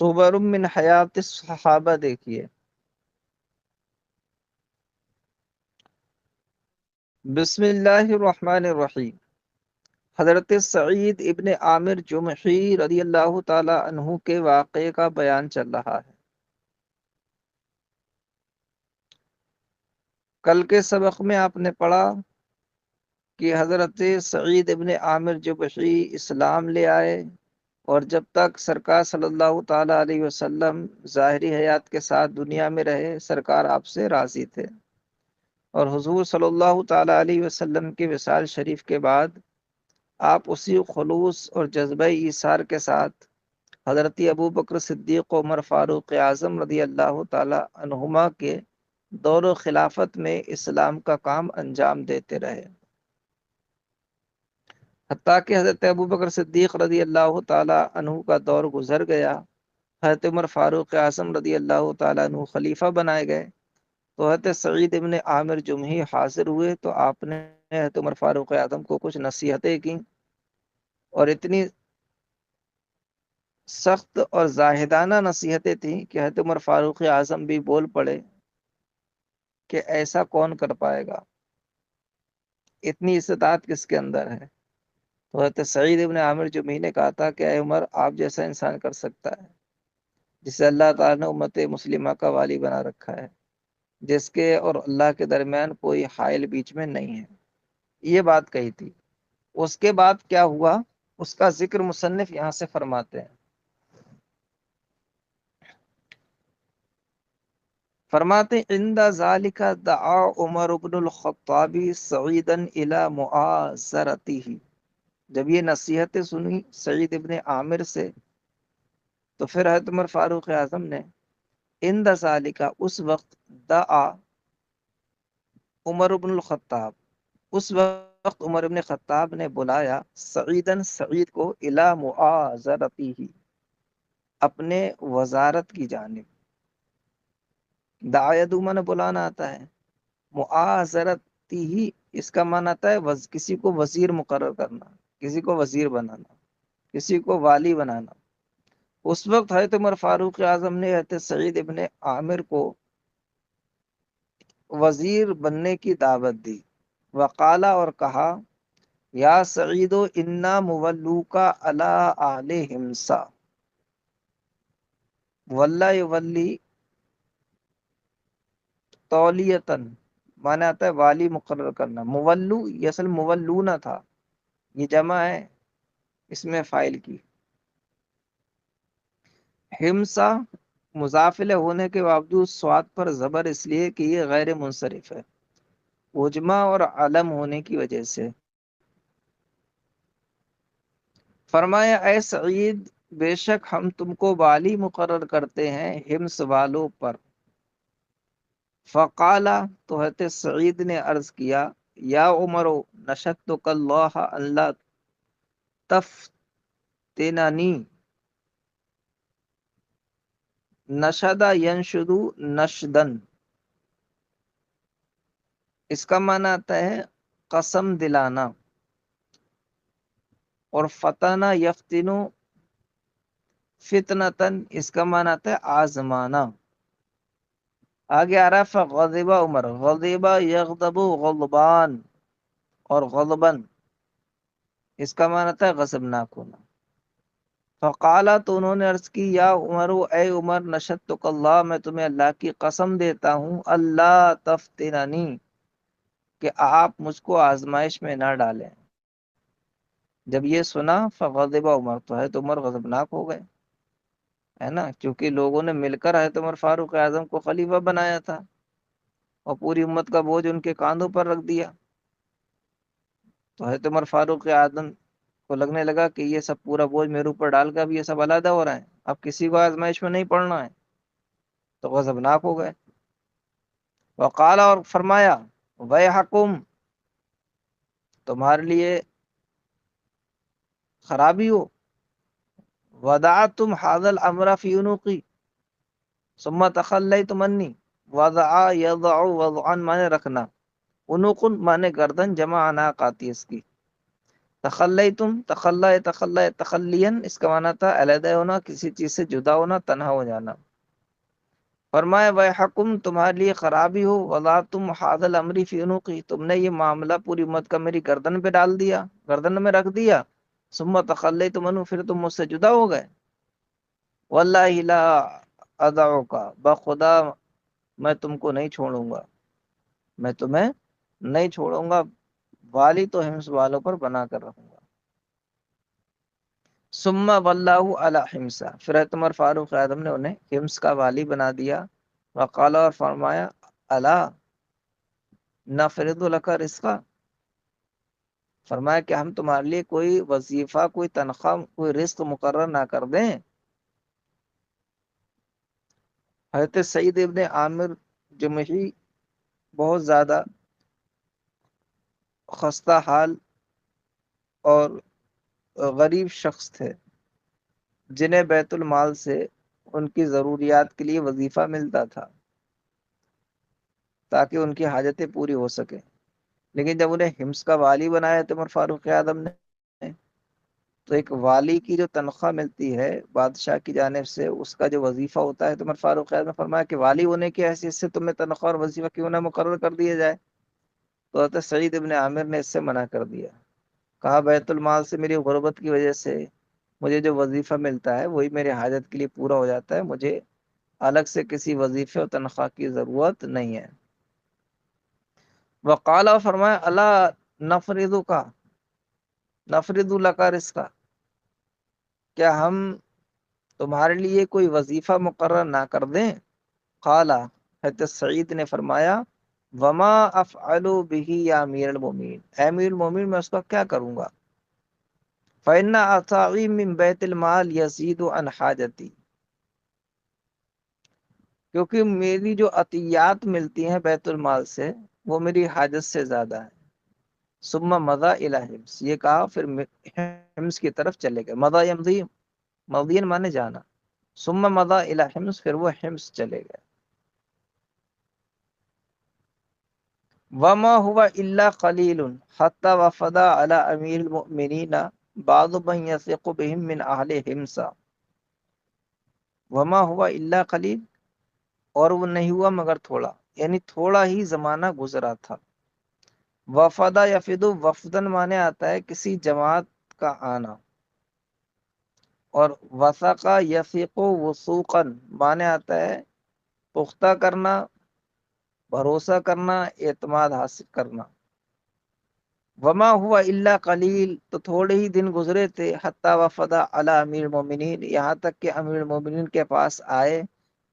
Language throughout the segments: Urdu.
صور من حیات الصحابہ دیکھیے، بسم اللہ الرحمن الرحیم۔ حضرت سعید ابن عامر جمحی رضی اللہ تعالی عنہ کے واقعے کا بیان چل رہا ہے۔ کل کے سبق میں آپ نے پڑھا کہ حضرت سعید ابن عامر جمحی اسلام لے آئے، اور جب تک سرکار صلی اللہ تعالی علیہ وسلم ظاہری حیات کے ساتھ دنیا میں رہے، سرکار آپ سے راضی تھے، اور حضور صلی اللہ تعالی علیہ وسلم کی وصال شریف کے بعد آپ اسی خلوص اور جذبہ ایثار کے ساتھ حضرت ابو بکر صدیق و عمر فاروق اعظم رضی اللہ تعالی عنہما کے دور و خلافت میں اسلام کا کام انجام دیتے رہے، حتیٰ کہ حضرت ابو بکر صدیق رضی اللہ تعالی عنہ کا دور گزر گیا، حضرت عمر فاروق اعظم رضی اللہ تعالی عنہ خلیفہ بنائے گئے، تو حضرت سعید ابن عامر جمحی حاضر ہوئے، تو آپ نے حضرت عمر فاروق اعظم کو کچھ نصیحتیں کی، اور اتنی سخت اور زاہدانہ نصیحتیں تھیں کہ حضرت عمر فاروق اعظم بھی بول پڑے کہ ایسا کون کر پائے گا، اتنی استطاعت کس کے اندر ہے؟ تو حضرت سعید ابن عامر جمحی نے کہا تھا کہ اے عمر، آپ جیسا انسان کر سکتا ہے جسے اللہ تعالیٰ نے امت مسلمہ کا والی بنا رکھا ہے، جس کے اور اللہ کے درمیان کوئی حائل بیچ میں نہیں ہے، یہ بات کہی تھی۔ اس کے بعد کیا ہوا، اس کا ذکر مصنف یہاں سے فرماتے ہیں۔ فرماتے عند ذالک دعا عمر بن الخطاب سعیدا الی معاذرته، جب یہ نصیحتیں سنی سعید ابن عامر سے، تو پھر حضرت عمر فاروق اعظم نے عند ذالک، اس وقت، دعا عمر بن الخطاب، اس وقت عمر بن خطاب نے بلایا سعیدن، سعید کو، الی معاذرته، اپنے وزارت کی جانب۔ دعا یدعو معنی بلانا آتا ہے، معاذرتی، اس کا معنی آتا ہے کسی کو وزیر مقرر کرنا، کسی کو وزیر بنانا، کسی کو والی بنانا۔ اس وقت حضرت عمر فاروق اعظم نے حضرت سعید ابن عامر کو وزیر بننے کی دعوت دی، وقالا، اور کہا، یا سعید انا مولوکا علی اہل ہمسا، واللہ یولی تولیتن، مانا آتا ہے والی مقرر کرنا، مولو یہ اصل مولونا تھا، یہ جمع ہے اس میں فائل کی، ہمسا مضافل ہونے کے باوجود صاد پر زبر اس لیے کہ یہ غیر منصرف ہے، عجمہ اور علم ہونے کی وجہ سے۔ فرمایا اے سعید، بے شک ہم تم کو والی مقرر کرتے ہیں ہمس والوں پر۔ فقالا، تو حضرت سعید نے عرض کیا، یا عمر نشدتک اللہ اللہ تفتننی، نشدہ ینشدو نشدن، اس کا معنی آتا ہے قسم دلانا، اور فتنہ یفتنو فتنتن، اس کا معنی آتا ہے آزمانا۔ آگے آ رہا ہے فغضب عمر، غضب یغضب غضبان، اور غضبن اس کا معنی آتا ہے غضبناک ہونا۔ فقالا، تو انہوں نے عرض کی، یا عمر، اے عمر، نشدتک اللہ، میں تمہیں اللہ کی قسم دیتا ہوں، اللہ تفتننی، کہ آپ مجھ کو آزمائش میں نہ ڈالیں۔ جب یہ سنا فغضب عمر، تو ہے تو عمر غضبناک ہو گئے، ہے نا، کیونکہ لوگوں نے مل کر حضرت عمر فاروق اعظم کو خلیفہ بنایا تھا، اور پوری امت کا بوجھ ان کے کاندھوں پر رکھ دیا، تو حضرت عمر فاروق اعظم کو لگنے لگا کہ یہ سب پورا بوجھ میرے اوپر ڈال کر اب یہ سب علیحدہ ہو رہا ہے، اب کسی کو آزمائش میں نہیں پڑنا ہے، تو غضبناک ہو گئے۔ وقال، اور فرمایا، ویحکم، تمہارے لیے خرابی ہو، وضعتم هذا الامر في عنقی ثم تخلیتم عنی، وضع یضع وضعا مانے رکھنا، عنق مانے گردن، جمع عناق آتی ہے اس کی، تخلیتم، تخلی تخلی تخلین، اس کا معنی تھا علیحدہ ہونا، کسی چیز سے جدا ہونا، تنہا ہو جانا۔ فرمایا وَيْحَكُمْ، تمہارے لیے خرابی ہو، وَضَعْتُمْ هَذَا الْأَمْرِ فِي عُنُقِي، تم نے یہ معاملہ پوری امت کا میری گردن پہ ڈال دیا، گردن میں رکھ دیا، ثم تخلیتم عنہ، پھر تم مجھ سے جدا ہو گئے۔ واللہ لا ادعوک، بخدا میں تم کو نہیں چھوڑوں گا، میں تمہیں نہیں چھوڑوں گا، والی تو ہمس والوں پر بنا کر رکھوں گا۔ ثم واللہ علی حمصہ، پھر حضرت عمر فاروق اعظم نے انہیں حمص کا والی بنا دیا۔ وقال، اور فرمایا، الا نفرض لک رزقا، فرمایا کہ ہم تمہارے لیے کوئی وظیفہ، کوئی تنخواہ، کوئی رزق مقرر نہ کر دیں۔ حضرت سعید ابن عامر جمحی بہت زیادہ خستہ حال اور غریب شخص تھے، جنہیں بیت المال سے ان کی ضروریات کے لیے وظیفہ ملتا تھا تاکہ ان کی حاجتیں پوری ہو سکیں۔ لیکن جب انہیں حمص کا والی بنایا تھے عمر فاروق اعظم نے، تو ایک والی کی جو تنخواہ ملتی ہے بادشاہ کی جانب سے، اس کا جو وظیفہ ہوتا ہے، تو عمر فاروق اعظم نے فرمایا کہ والی ہونے کی حیثیت سے تمہیں تنخواہ اور وظیفہ کیوں نہ مقرر کر دیا جائے؟ تو حضرت سعید ابن عامر نے اس سے منع کر دیا، کہا بیت المال سے میری غربت کی وجہ سے مجھے جو وظیفہ ملتا ہے وہی میرے حاجت کے لیے پورا ہو جاتا ہے، مجھے الگ سے کسی وظیفے اور تنخواہ کی ضرورت نہیں ہے۔ وقال، فرمایا، اللہ نفرض کا نفرض لکا رزقا، کیا ہم تمہارے لیے کوئی وظیفہ مقرر نہ کر دیں؟ قال، حضرت سعید نے فرمایا، وما افعل به یا امیر المومنین، اے امیر المومنین میں اس کا کیا کروں گا؟ فإن عطائی من بیت المال یزید عن حاجتی، کیونکہ میری جو عطیات ملتی ہیں بیت المال سے وہ میری حاجت سے زیادہ ہے۔ ثم مضى الى حمص، یہ کہا پھر حمص کی طرف چلے گئے۔ مضى یمضی، مضین مانے جانا، ثم مضى الى حمص، پھر وہ حمص چلے گئے۔ وما هو الا قلیل حتى وفد على امیر المؤمنین بعض من یثق بهم من اہل حمص، وما هو الا قلیل، اور وہ نہیں ہوا مگر تھوڑا، یعنی تھوڑا ہی زمانہ گزرا تھا۔ وفدا یفد، وفدن مانے آتا ہے کسی جماعت کا آنا، اور وثقا یثق وثوقا مانے آتا ہے پختہ کرنا، بھروسہ کرنا، اعتماد حاصل کرنا۔ وما ہوا الا قلیل، تو تھوڑے ہی دن گزرے تھے، حتی وفدا علی امیر المومنین، یہاں تک کہ امیر المومنین کے پاس آئے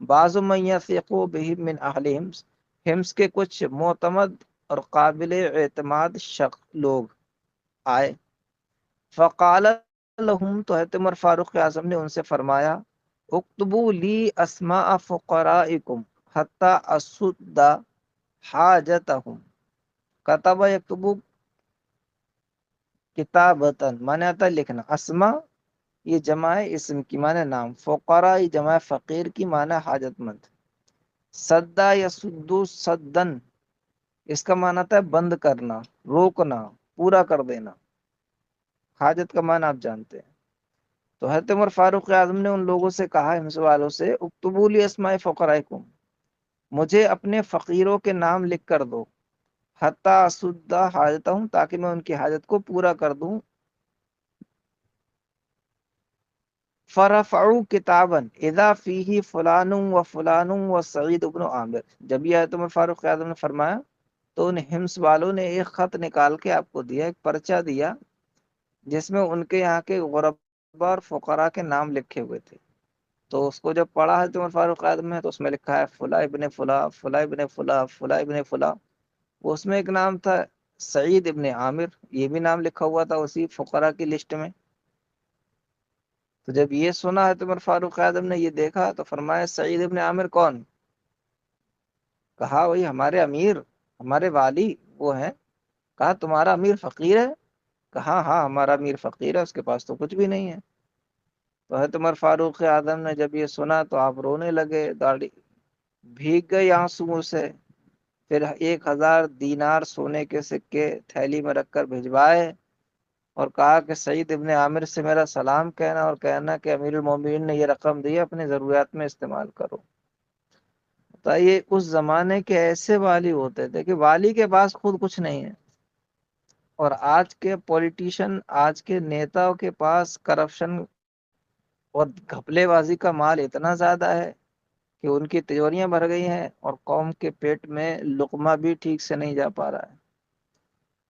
بعض من یثق بهم من اہل حمص، حمص کے کچھ معتمد اور قابل اعتماد لوگ آئے۔ فقال لهم، تو حضرت عمر فاروق اعظم نے ان سے فرمایا، اکتبوا لی اسماء فقرائکم حتی اسد حاجتهم، کتب یکتبو کتابتن مانے آتا ہے لکھنا، اسما یہ جمع ہے اسم کی مانے نام، فقراء یہ جمع ہے فقیر کی مانے حاجت مند، سدا یسدو سدن اس کا معنی آتا ہے بند کرنا، روکنا، پورا کر دینا، حاجت کا معنی آپ جانتے ہیں۔ تو حضرت عمر فاروق اعظم نے ان لوگوں سے کہا، ہمس والوں سے، اکتبوا لی اسماء فقرائکم، مجھے اپنے فقیروں کے نام لکھ کر دو، حتی اسد حاجتہم، تاکہ میں ان کی حاجت کو پورا کر دوں۔ فرفعوا کتابا اذا فیہ فلان و فلان و سعید بن عامر، جب یہ حضرت عمر فاروق اعظم نے فرمایا تو ان حمص والوں نے ایک خط نکال کے آپ کو دیا، ایک پرچہ دیا جس میں ان کے یہاں کے غربا اور فقراء کے نام لکھے ہوئے تھے۔ تو اس کو جب پڑھا حضرت عمر فاروق اعظم نے تو اس میں لکھا ہے فلاں ابن فلاں، فلاں ابن فلاں، فلاں ابن فلاں، وہ اس میں ایک نام تھا سعید ابن عامر، یہ بھی نام لکھا ہوا تھا اسی فقراء کی لسٹ میں۔ تو جب یہ سنا ہے تو عمر فاروق اعظم نے یہ دیکھا تو فرمایا، سعید ابن عامر کون؟ کہا وہی ہمارے امیر، ہمارے والی وہ ہیں۔ کہا تمہارا امیر فقیر ہے؟ کہا ہاں ہمارا امیر فقیر ہے، اس کے پاس تو کچھ بھی نہیں ہے۔ تو حضرت عمر فاروق اعظم نے جب یہ سنا تو آپ رونے لگے، داڑھی بھیگ گئی آنسوؤں سے، پھر 1000 دینار سونے کے سکے تھیلی میں رکھ کر بھجوائے، اور کہا کہ سعید ابن عامر سے میرا سلام کہنا اور کہنا کہ امیر المومنین نے یہ رقم دی، اپنی ضروریات میں استعمال کرو۔ بتائیے اس زمانے کے ایسے والی ہوتے تھے کہ والی کے پاس خود کچھ نہیں ہے، اور آج کے پولیٹیشین، آج کے نیتاؤں کے پاس کرپشن اور گھپلے بازی کا مال اتنا زیادہ ہے کہ ان کی تجوریاں بھر گئی ہیں اور قوم کے پیٹ میں لقمہ بھی ٹھیک سے نہیں جا پا رہا ہے۔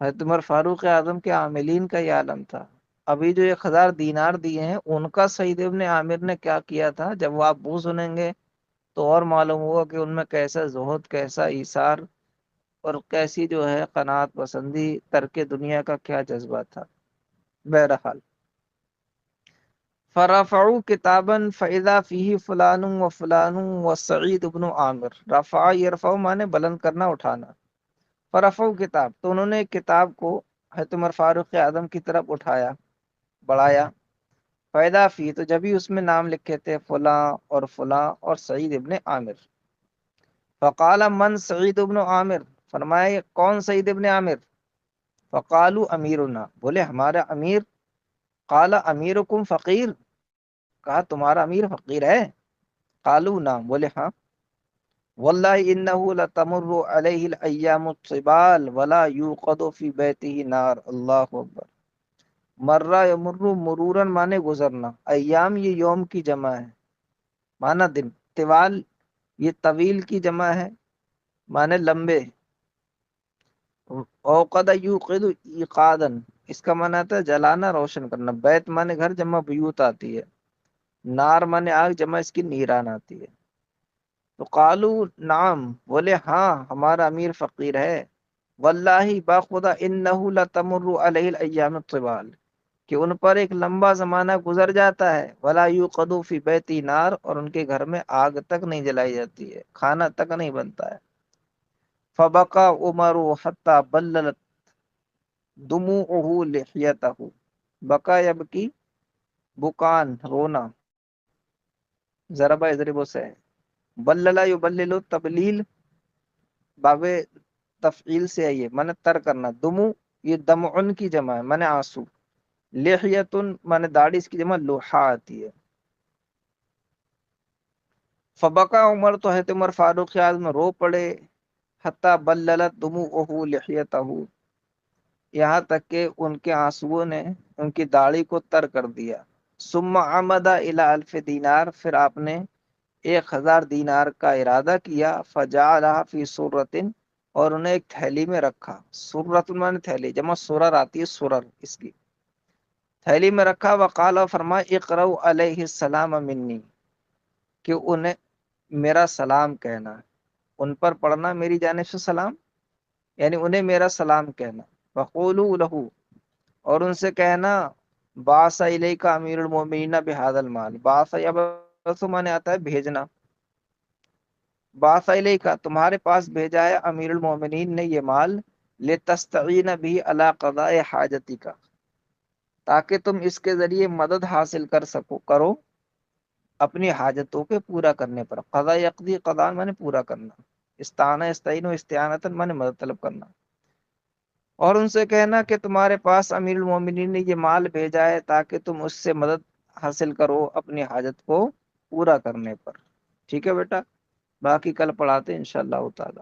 حضرت عمر فاروق اعظم کے عاملین کا یہ عالم تھا۔ ابھی جو 1000 دینار دیے ہیں ان کا سعید ابن عامر نے کیا کیا تھا، جب وہ آپ وہ سنیں گے تو اور معلوم ہوگا کہ ان میں کیسا زہد، کیسا ایثار اور کیسی جو ہے قناعت پسندی، ترک دنیا کا کیا جذبہ تھا۔ بہرحال فرفعوا کتابا فاذا فيه فلان وفلان وسعید ابن عامر۔ رفع یرفع مانے بلند کرنا، اٹھانا۔ فرفعوا کتاب، تو انہوں نے ایک کتاب کو حضرت عمر فاروق اعظم کی طرف اٹھایا، بڑھایا۔ فائدہ فی، تو جبھی اس میں نام لکھے تھے فلاں اور فلاں اور سعید ابن عامر۔ فقال من سعید ابن عامر، فرمایا یہ کون سعید ابن عامر؟ فقالوا امیرنا، بولے ہمارا امیر۔ قال امیرکم فقیر، کہا تمہارا امیر فقیر ہے؟ قالوا نعم، بولے ہاں۔ واللہ انہ لتمر علیہ الایام الطبال ولا یوقد فی بیتہ نار۔ اللہ اکبر۔ مرہ یمر مرورا مانے گزرنا، ایام یہ یوم کی جمع ہے مانا دن، طوال یہ طویل کی جمع ہے مانے لمبے، اوقد یوقد ایقادا اس کا معنی آتا ہے جلانا، روشن کرنا۔ بیت مانے گھر، جمع بیوت آتی ہے۔ نار مانے آگ، جمع اس کی نیران آتی ہے۔ تو قالو نعم، بولے ہاں ہمارا امیر فقیر ہے۔ واللہ باخدا انہ لتمر علیہ الایام الطوال، کہ ان پر ایک لمبا زمانہ گزر جاتا ہے۔ ولا یوقد فی بیتی نار، اور ان کے گھر میں آگ تک نہیں جلائی جاتی ہے، کھانا تک نہیں بنتا ہے۔ فبقى عمر حتى بللت دموعه لحيته، بقى یبکی بکان رونا، ضربہ یضرب سے بللا یبلل تبلیل، باب تفعیل سے ہے، یہ من تر کرنا۔ دمو یہ دمعن کی جمع ہے، من آنسو۔ لحیتن من داڑھی، اس کی جمع لوحا آتی ہے۔ فبقى عمر، تو ہے عمر فاروق اعظم رو پڑے، حتی بللت دموعه لحیته، یہاں تک کہ ان کے آنسوؤں نے ان کی داڑھی کو تر کر دیا۔ ثم عمد الى 1000 دینار، پھر آپ نے 1000 دینار کا ارادہ کیا۔ فجعلها فی سرۃ، اور انہیں ایک تھیلی میں رکھا۔ سرۃ مانے تھیلی، جمع سرر آتی ہے، سرر اس کی تھیلی میں رکھا۔ وقال، فرمایا اقرؤ علیہ السلام منی، کہ انہیں میرا سلام کہنا، ان پر پڑھنا میری جانب سے سلام، یعنی انہیں میرا سلام کہنا۔ وقولوا لہ، اور ان سے کہنا بعث الیک امیر المومنین بہذا المال۔ بعث یا بعث مانے آتا ہے بھیجنا، بعث الیک تمہارے پاس بھیجا ہے امیر المومنین نے یہ مال، لتستعین به علی قضاء حاجتک، تاکہ تم اس کے ذریعے مدد حاصل کرو اپنی حاجتوں کے پورا کرنے پر۔ قضاء یقضی، قضاء مانے پورا کرنا، استعانہ یستعین استعانۃ مانے مدد طلب کرنا۔ اور ان سے کہنا کہ تمہارے پاس امیر المومنین نے یہ مال بھیجا ہے تاکہ تم اس سے مدد حاصل کرو اپنی حاجت کو پورا کرنے پر۔ ٹھیک ہے بیٹا، باقی کل پڑھاتے ہیں انشاءاللہ تعالی۔